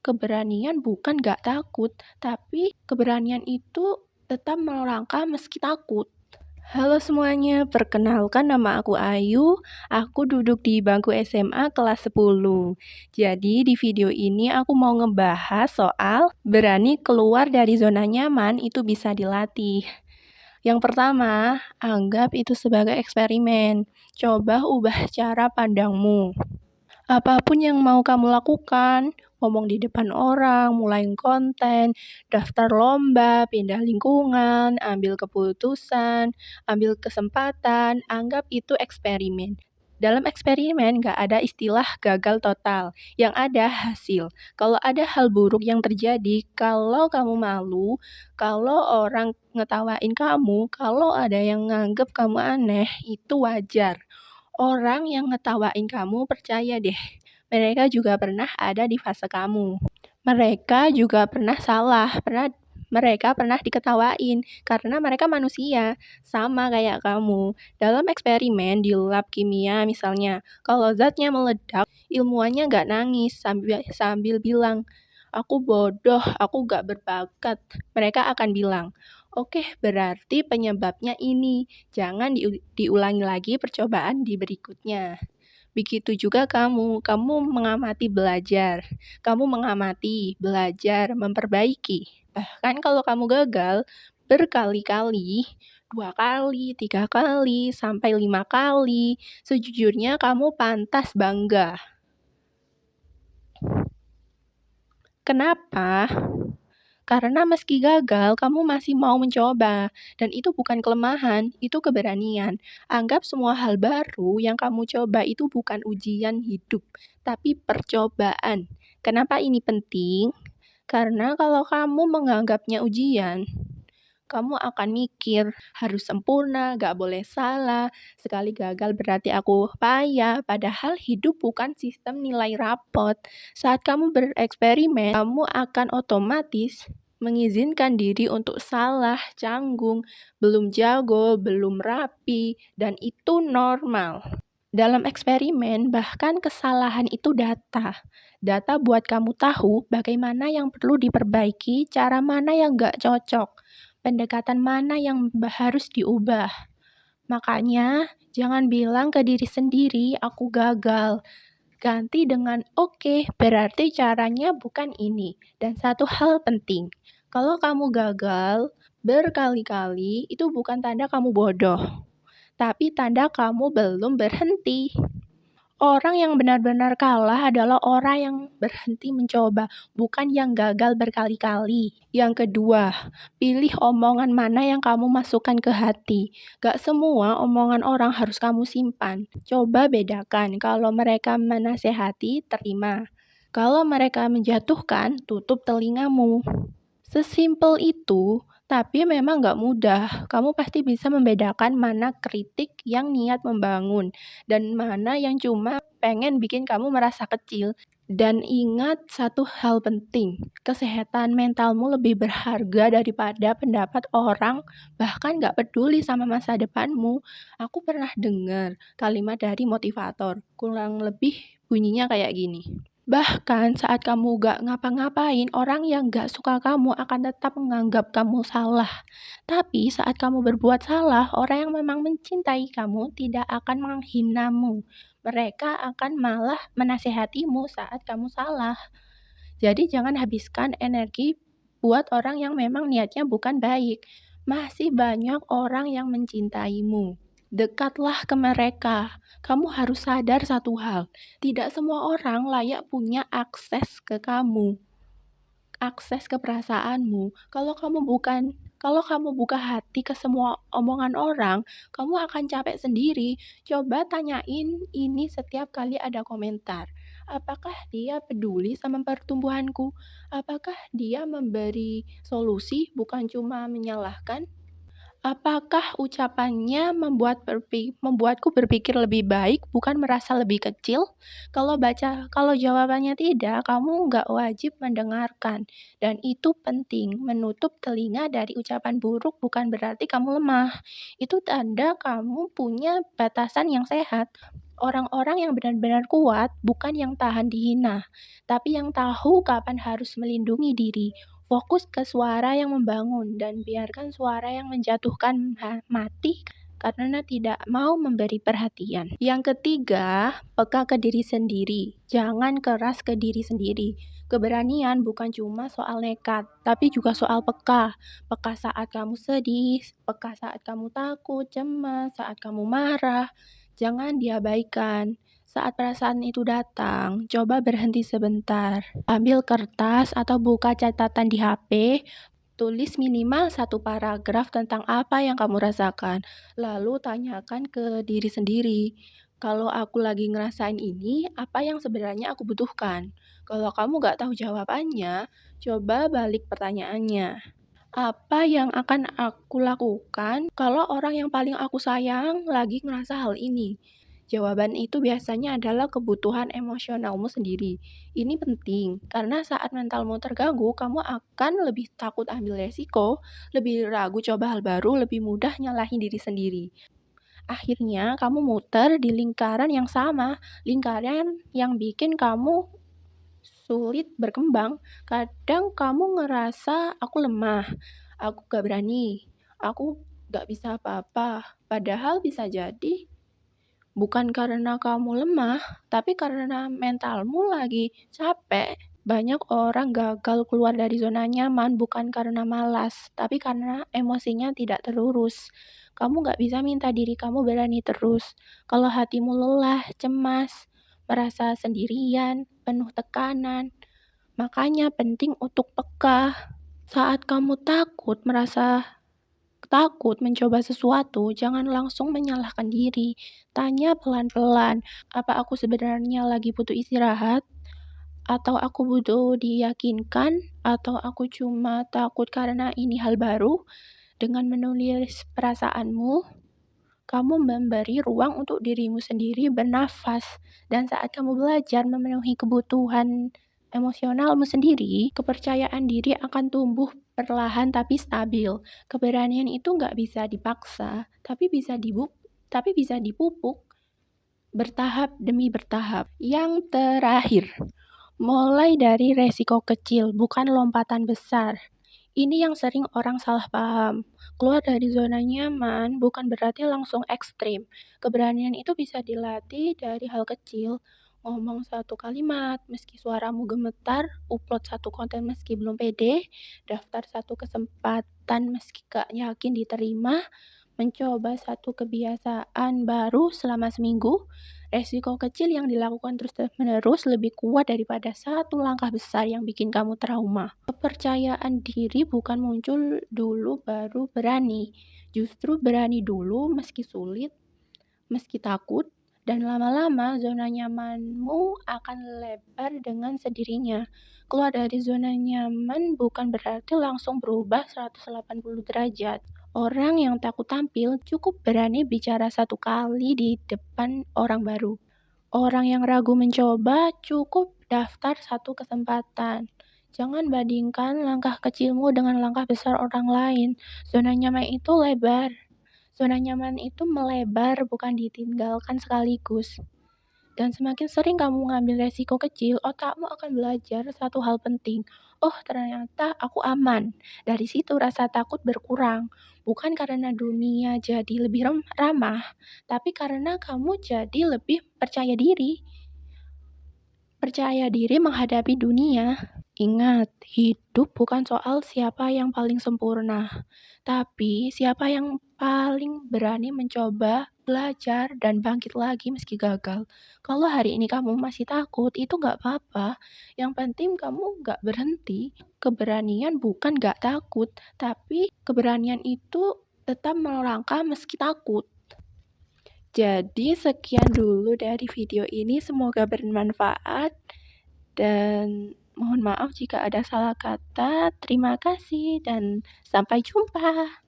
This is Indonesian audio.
keberanian bukan gak takut, tapi keberanian itu tetap melangkah meski takut. Halo semuanya, perkenalkan nama aku Ayu. Aku duduk di bangku SMA kelas 10. Jadi di video ini aku mau ngebahas soal berani keluar dari zona nyaman itu bisa dilatih. Yang pertama, anggap itu sebagai eksperimen. Coba ubah cara pandangmu. Apapun yang mau kamu lakukan, ngomong di depan orang, mulai konten, daftar lomba, pindah lingkungan, ambil keputusan, ambil kesempatan, anggap itu eksperimen. Dalam eksperimen gak ada istilah gagal total, yang ada hasil. Kalau ada hal buruk yang terjadi, kalau kamu malu, kalau orang ngetawain kamu, kalau ada yang nganggep kamu aneh, itu wajar. Orang yang ngetawain kamu percaya deh, mereka juga pernah ada di fase kamu. Mereka juga pernah salah, mereka pernah diketawain karena mereka manusia, sama kayak kamu. Dalam eksperimen di lab kimia misalnya, kalau zatnya meledak, ilmuwannya nggak nangis sambil bilang, aku bodoh, aku nggak berbakat. Mereka akan bilang, oke, berarti penyebabnya ini. Jangan diulangi lagi percobaan di berikutnya. Begitu juga kamu mengamati belajar. Kamu mengamati, belajar, memperbaiki. Bahkan kalau kamu gagal berkali-kali, 2 kali, 3 kali, sampai 5 kali, sejujurnya kamu pantas bangga. Kenapa? Karena meski gagal, kamu masih mau mencoba. Dan itu bukan kelemahan, itu keberanian. Anggap semua hal baru yang kamu coba itu bukan ujian hidup, tapi percobaan. Kenapa ini penting? Karena kalau kamu menganggapnya ujian, kamu akan mikir, harus sempurna, gak boleh salah, sekali gagal berarti aku payah, padahal hidup bukan sistem nilai rapot. Saat kamu bereksperimen, kamu akan otomatis mengizinkan diri untuk salah, canggung, belum jago, belum rapi, dan itu normal. Dalam eksperimen, bahkan kesalahan itu data. Data buat kamu tahu bagaimana yang perlu diperbaiki, cara mana yang gak cocok, pendekatan mana yang harus diubah. Makanya, jangan bilang ke diri sendiri, aku gagal. Ganti dengan, oke, berarti caranya bukan ini. Dan satu hal penting, kalau kamu gagal berkali-kali, itu bukan tanda kamu bodoh, tapi tanda kamu belum berhenti. Orang yang benar-benar kalah adalah orang yang berhenti mencoba, bukan yang gagal berkali-kali. Yang kedua, pilih omongan mana yang kamu masukkan ke hati. Gak semua omongan orang harus kamu simpan. Coba bedakan, kalau mereka menasehati, terima. Kalau mereka menjatuhkan, tutup telingamu. Sesimpel itu, tapi memang gak mudah. Kamu pasti bisa membedakan mana kritik yang niat membangun dan mana yang cuma pengen bikin kamu merasa kecil. Dan ingat satu hal penting, kesehatan mentalmu lebih berharga daripada pendapat orang, bahkan gak peduli sama masa depanmu. Aku pernah dengar kalimat dari motivator, kurang lebih bunyinya kayak gini. Bahkan saat kamu gak ngapa-ngapain, orang yang gak suka kamu akan tetap menganggap kamu salah. Tapi saat kamu berbuat salah, orang yang memang mencintai kamu tidak akan menghinamu. Mereka akan malah menasehatimu saat kamu salah. Jadi jangan habiskan energi buat orang yang memang niatnya bukan baik. Masih banyak orang yang mencintaimu. Dekatlah ke mereka. Kamu harus sadar satu hal, tidak semua orang layak punya akses ke kamu, akses ke perasaanmu. Kalau kamu buka hati ke semua omongan orang, kamu akan capek sendiri. Coba tanyain ini setiap kali ada komentar. Apakah dia peduli sama pertumbuhanku? Apakah dia memberi solusi bukan cuma menyalahkan? Apakah ucapannya membuatku berpikir lebih baik, bukan merasa lebih kecil? Kalau jawabannya tidak, kamu nggak wajib mendengarkan. Dan itu penting, menutup telinga dari ucapan buruk bukan berarti kamu lemah. Itu tanda kamu punya batasan yang sehat. Orang-orang yang benar-benar kuat bukan yang tahan dihina, tapi yang tahu kapan harus melindungi diri. Fokus ke suara yang membangun dan biarkan suara yang menjatuhkan mati karena tidak mau memberi perhatian. Yang ketiga, peka ke diri sendiri. Jangan keras ke diri sendiri. Keberanian bukan cuma soal nekat, tapi juga soal peka. Peka saat kamu sedih, peka saat kamu takut, cemas, saat kamu marah. Jangan diabaikan. Saat perasaan itu datang, coba berhenti sebentar. Ambil kertas atau buka catatan di HP, tulis minimal satu paragraf tentang apa yang kamu rasakan. Lalu tanyakan ke diri sendiri, kalau aku lagi ngerasain ini, apa yang sebenarnya aku butuhkan? Kalau kamu gak tahu jawabannya, coba balik pertanyaannya. Apa yang akan aku lakukan kalau orang yang paling aku sayang lagi ngerasa hal ini? Jawaban itu biasanya adalah kebutuhan emosionalmu sendiri. Ini penting karena saat mentalmu terganggu, kamu akan lebih takut ambil resiko, lebih ragu coba hal baru, lebih mudah nyalahin diri sendiri. Akhirnya, kamu muter di lingkaran yang sama, lingkaran yang bikin kamu sulit berkembang. Kadang kamu ngerasa aku lemah, aku gak berani, aku gak bisa apa-apa. Padahal bisa jadi bukan karena kamu lemah, tapi karena mentalmu lagi capek. Banyak orang gagal keluar dari zona nyaman bukan karena malas, tapi karena emosinya tidak terurus. Kamu gak bisa minta diri kamu berani terus. Kalau hatimu lelah, cemas, merasa sendirian, penuh tekanan, makanya penting untuk peka. Saat kamu merasa takut mencoba sesuatu, jangan langsung menyalahkan diri. Tanya pelan-pelan, apa aku sebenarnya lagi butuh istirahat? Atau aku butuh diyakinkan? Atau aku cuma takut karena ini hal baru? Dengan menulis perasaanmu, kamu memberi ruang untuk dirimu sendiri bernafas. Dan saat kamu belajar memenuhi kebutuhan emosionalmu sendiri, kepercayaan diri akan tumbuh perlahan tapi stabil. Keberanian itu nggak bisa dipaksa, tapi bisa dipupuk bertahap demi bertahap. Yang terakhir, mulai dari resiko kecil, bukan lompatan besar. Ini yang sering orang salah paham. Keluar dari zona nyaman bukan berarti langsung ekstrim. Keberanian itu bisa dilatih dari hal kecil. Ngomong satu kalimat meski suaramu gemetar, upload satu konten meski belum pede, daftar satu kesempatan meski gak yakin diterima, mencoba satu kebiasaan baru selama seminggu. Resiko kecil yang dilakukan terus-menerus lebih kuat daripada satu langkah besar yang bikin kamu trauma. Kepercayaan diri bukan muncul dulu baru berani. Justru berani dulu meski sulit, meski takut, dan lama-lama zona nyamanmu akan lebar dengan sendirinya. Keluar dari zona nyaman bukan berarti langsung berubah 180 derajat. Orang yang takut tampil cukup berani bicara satu kali di depan orang baru. Orang yang ragu mencoba cukup daftar satu kesempatan. Jangan bandingkan langkah kecilmu dengan langkah besar orang lain. Zona nyaman itu lebar. Zona nyaman itu melebar, bukan ditinggalkan sekaligus. Dan semakin sering kamu ngambil resiko kecil, otakmu akan belajar satu hal penting. Oh, ternyata aku aman. Dari situ rasa takut berkurang. Bukan karena dunia jadi lebih ramah, tapi karena kamu jadi lebih percaya diri. Percaya diri menghadapi dunia. Ingat, hidup bukan soal siapa yang paling sempurna, tapi siapa yang paling berani mencoba, belajar, dan bangkit lagi meski gagal. Kalau hari ini kamu masih takut, itu nggak apa-apa. Yang penting kamu nggak berhenti. Keberanian bukan nggak takut, tapi keberanian itu tetap melangkah meski takut. Jadi sekian dulu dari video ini, semoga bermanfaat dan mohon maaf jika ada salah kata. Terima kasih dan sampai jumpa.